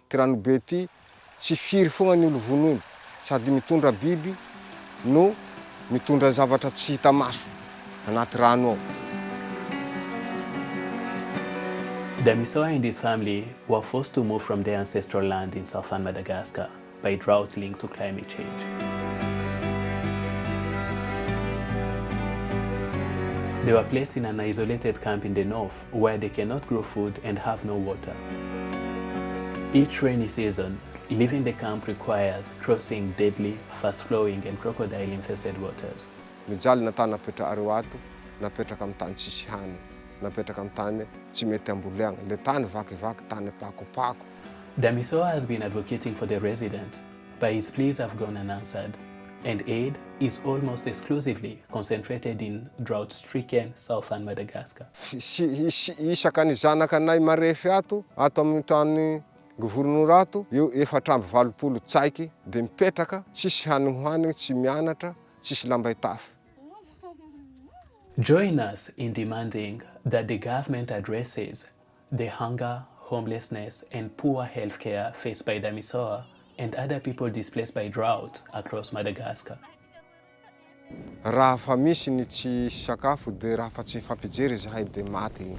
ty ranobe ty tsy firy fogna ny olo vonoiny sady mitondra biby no mitondra zavatra tsy hita maso anaty rano ao. Damisoa and his family were forced to move from their ancestral land in southern Madagascar by drought linked to climate change. They were placed in an isolated camp in the north where they cannot grow food and have no water. Each rainy season, leaving the camp requires crossing deadly, fast-flowing and crocodile-infested waters. Mijaly natany napetraka areo ato, napetraka amin'ny tany tsisy hany, napetraka amin'ny tany tsy mety amboliagna. Le tany vakivaky, tany pakopako. Damisoa has been advocating for the residents, but his pleas have gone unanswered, and aid is almost exclusively concentrated in drought-stricken southern Madagascar. Isaka ny zanakanay marefy ato amin'ny tany gouvernorat ato, io 420 tsaiky, de mipetraka, tsisy hanigny hoanigny, tsy mianatra, tsisy lamba itafy. Join us in demanding that the government addresses the hunger, homelessness, and poor healthcare faced by Damisoa and other people displaced by drought across Madagascar. Raha fa misy ny tsy sakafo de raha fa tsy fampijery zahay de maty.